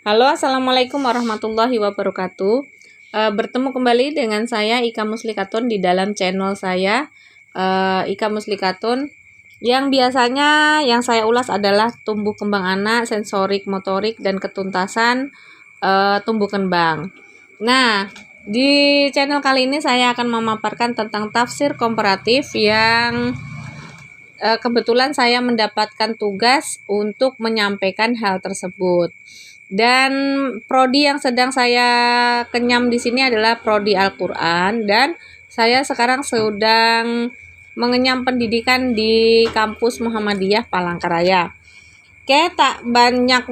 Halo, assalamualaikum warahmatullahi wabarakatuh. Bertemu kembali dengan saya Ika Muslikatun di dalam channel saya Ika Muslikatun. Yang biasanya yang saya ulas adalah tumbuh kembang anak, sensorik, motorik, dan ketuntasan tumbuh kembang. Nah, di channel kali ini saya akan memaparkan tentang tafsir komparatif yang kebetulan saya mendapatkan tugas untuk menyampaikan hal tersebut. Dan prodi yang sedang saya kenyam di sini adalah prodi Al-Qur'an, dan saya sekarang sedang mengenyam pendidikan di kampus Muhammadiyah Palangkaraya. Oke, tak banyak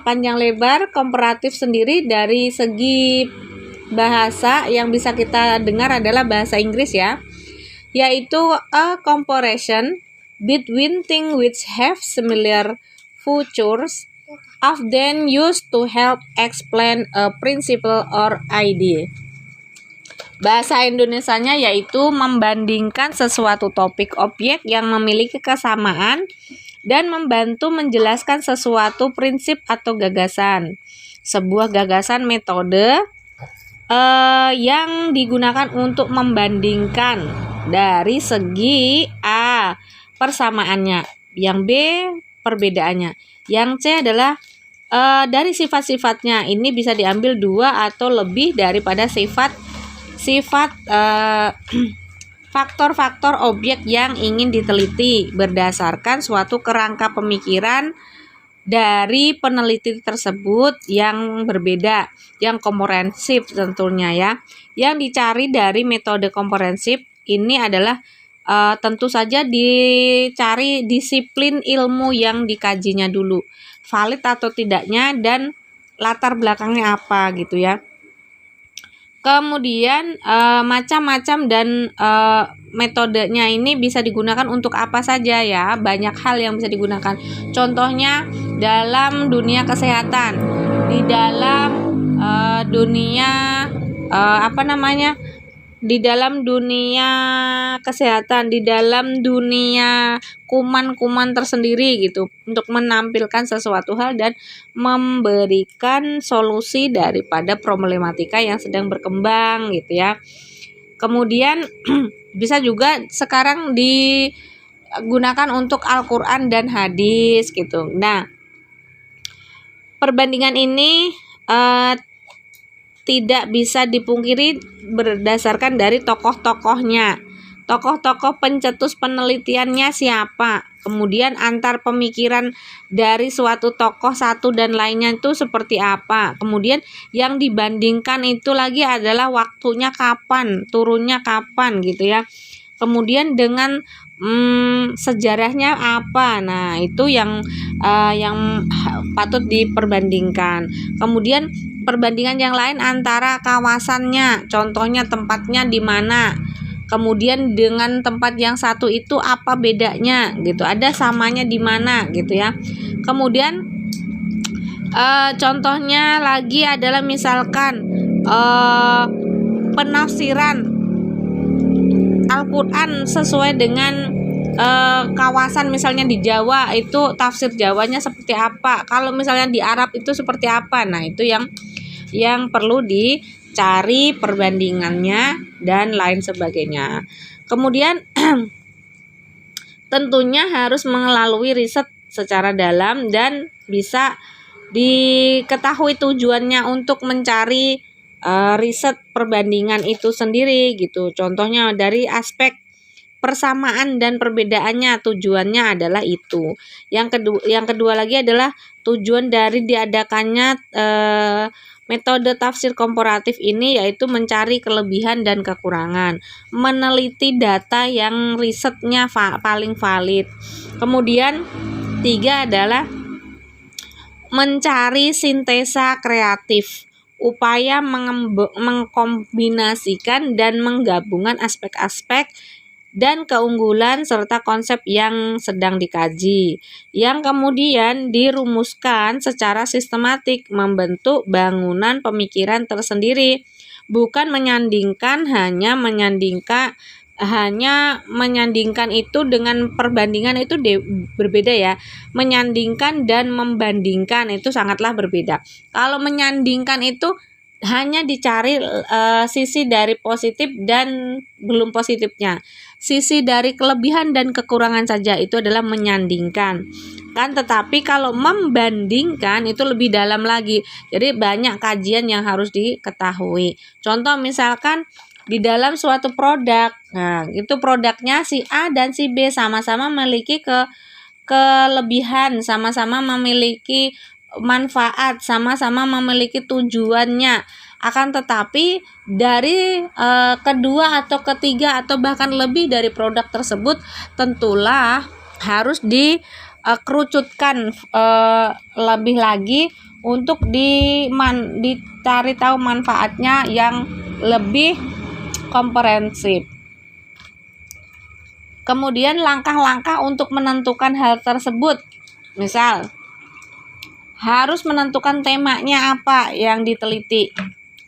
panjang lebar, komparatif sendiri dari segi bahasa yang bisa kita dengar adalah bahasa Inggris ya, yaitu a comparison between things which have similar features often used to help explain a principle or idea. Bahasa Indonesianya yaitu membandingkan sesuatu topik objek yang memiliki kesamaan dan membantu menjelaskan sesuatu prinsip atau gagasan. Sebuah gagasan metode yang digunakan untuk membandingkan dari segi A, persamaannya, yang B, perbedaannya, yang C adalah dari sifat-sifatnya. Ini bisa diambil dua atau lebih daripada faktor-faktor objek yang ingin diteliti berdasarkan suatu kerangka pemikiran dari peneliti tersebut yang berbeda, yang komprehensif tentunya ya. Yang dicari dari metode komprehensif ini adalah tentu saja dicari disiplin ilmu yang dikajinya dulu, valid atau tidaknya, dan latar belakangnya apa gitu ya. Kemudian macam-macam dan metodenya ini bisa digunakan untuk apa saja ya. Banyak hal yang bisa digunakan. Contohnya dalam dunia kesehatan, di dalam di dalam dunia kesehatan, di dalam dunia kuman-kuman tersendiri gitu, untuk menampilkan sesuatu hal dan memberikan solusi daripada problematika yang sedang berkembang gitu ya. Kemudian bisa juga sekarang digunakan untuk Al-Qur'an dan hadis gitu. Nah, perbandingan ini tidak bisa dipungkiri berdasarkan dari tokoh-tokohnya. Tokoh-tokoh pencetus penelitiannya siapa? Kemudian antar pemikiran dari suatu tokoh satu dan lainnya itu seperti apa? Kemudian yang dibandingkan itu lagi adalah waktunya kapan, turunnya kapan gitu ya. Kemudian dengan sejarahnya apa? Nah, itu yang patut diperbandingkan. Kemudian perbandingan yang lain antara kawasannya, contohnya tempatnya di mana. Kemudian dengan tempat yang satu itu apa bedanya gitu, ada samanya di mana gitu ya. Kemudian contohnya lagi adalah misalkan penafsiran Al-Qur'an sesuai dengan kawasan, misalnya di Jawa itu tafsir Jawanya seperti apa, kalau misalnya di Arab itu seperti apa. Nah, itu yang perlu dicari perbandingannya dan lain sebagainya. Kemudian tentunya harus melalui riset secara dalam dan bisa diketahui tujuannya untuk mencari riset perbandingan itu sendiri gitu. Contohnya dari aspek persamaan dan perbedaannya, tujuannya adalah itu. Yang kedua lagi adalah tujuan dari diadakannya metode tafsir komparatif ini yaitu mencari kelebihan dan kekurangan, meneliti data yang risetnya paling valid. Kemudian tiga adalah mencari sintesa kreatif, upaya mengkombinasikan dan menggabungkan aspek-aspek dan keunggulan serta konsep yang sedang dikaji, yang kemudian dirumuskan secara sistematik membentuk bangunan pemikiran tersendiri, bukan hanya menyandingkan hanya menyandingkan itu dengan perbandingan itu berbeda ya. Menyandingkan dan membandingkan itu sangatlah berbeda. Kalau menyandingkan itu hanya dicari sisi dari positif dan belum positifnya. Sisi dari kelebihan dan kekurangan saja, itu adalah menyandingkan. Kan, tetapi kalau membandingkan itu lebih dalam lagi. Jadi banyak kajian yang harus diketahui. Contoh misalkan di dalam suatu produk. Nah, itu produknya si A dan si B sama-sama memiliki kelebihan, sama-sama memiliki manfaat, sama-sama memiliki tujuannya. Akan tetapi dari kedua atau ketiga atau bahkan lebih dari produk tersebut tentulah harus dikerucutkan lebih lagi untuk dicari tahu manfaatnya yang lebih komprehensif. Kemudian langkah-langkah untuk menentukan hal tersebut. Misal, harus menentukan temanya apa yang diteliti.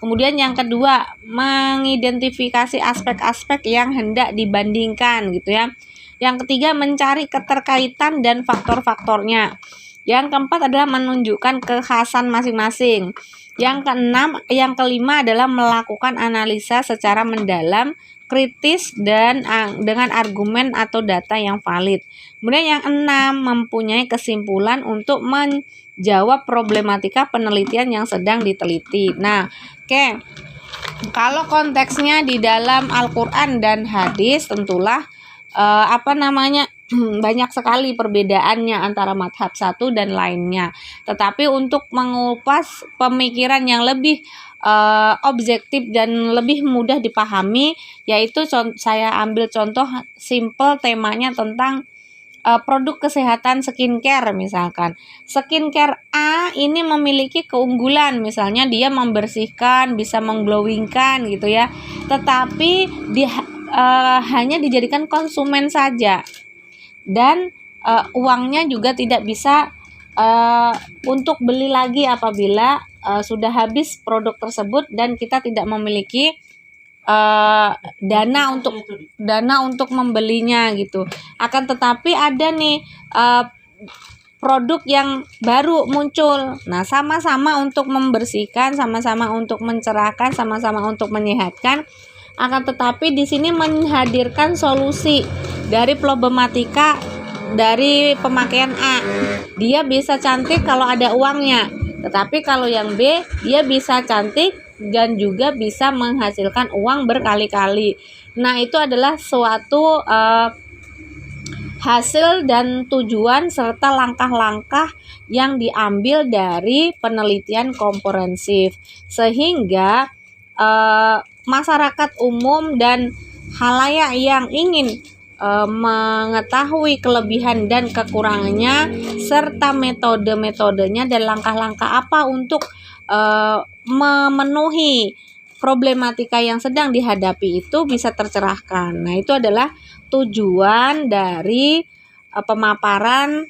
Kemudian yang kedua, mengidentifikasi aspek-aspek yang hendak dibandingkan gitu ya. Yang ketiga, mencari keterkaitan dan faktor-faktornya. Yang keempat adalah menunjukkan kekhasan masing-masing. Yang kelima adalah melakukan analisa secara mendalam, kritis dan dengan argumen atau data yang valid. Kemudian yang enam, mempunyai kesimpulan untuk menjawab problematika penelitian yang sedang diteliti. Nah, oke. Kalau konteksnya di dalam Al-Qur'an dan hadis tentulah banyak sekali perbedaannya antara madhab satu dan lainnya. Tetapi untuk mengupas pemikiran yang lebih objektif dan lebih mudah dipahami, yaitu saya ambil contoh simple temanya tentang produk kesehatan skincare misalkan. Skincare A ini memiliki keunggulan, misalnya dia membersihkan, bisa mengglowingkan gitu ya. Tetapi hanya dijadikan konsumen saja. Dan uangnya juga tidak bisa untuk beli lagi apabila sudah habis produk tersebut dan kita tidak memiliki dana untuk membelinya gitu. Akan tetapi ada nih produk yang baru muncul. Nah, sama-sama untuk membersihkan, sama-sama untuk mencerahkan, sama-sama untuk menyehatkan. Akan tetapi di sini menghadirkan solusi dari problematika dari pemakaian A. Dia bisa cantik kalau ada uangnya. Tetapi kalau yang B, dia bisa cantik dan juga bisa menghasilkan uang berkali-kali. Nah, itu adalah suatu hasil dan tujuan serta langkah-langkah yang diambil dari penelitian komprehensif. Sehingga masyarakat umum dan khalayak yang ingin mengetahui kelebihan dan kekurangannya serta metode-metodenya dan langkah-langkah apa untuk memenuhi problematika yang sedang dihadapi itu bisa tercerahkan. Nah, itu adalah tujuan dari pemaparan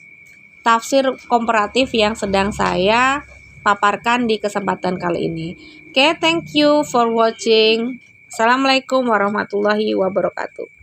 tafsir komparatif yang sedang saya paparkan di kesempatan kali ini. Oke, thank you for watching. Assalamualaikum warahmatullahi wabarakatuh.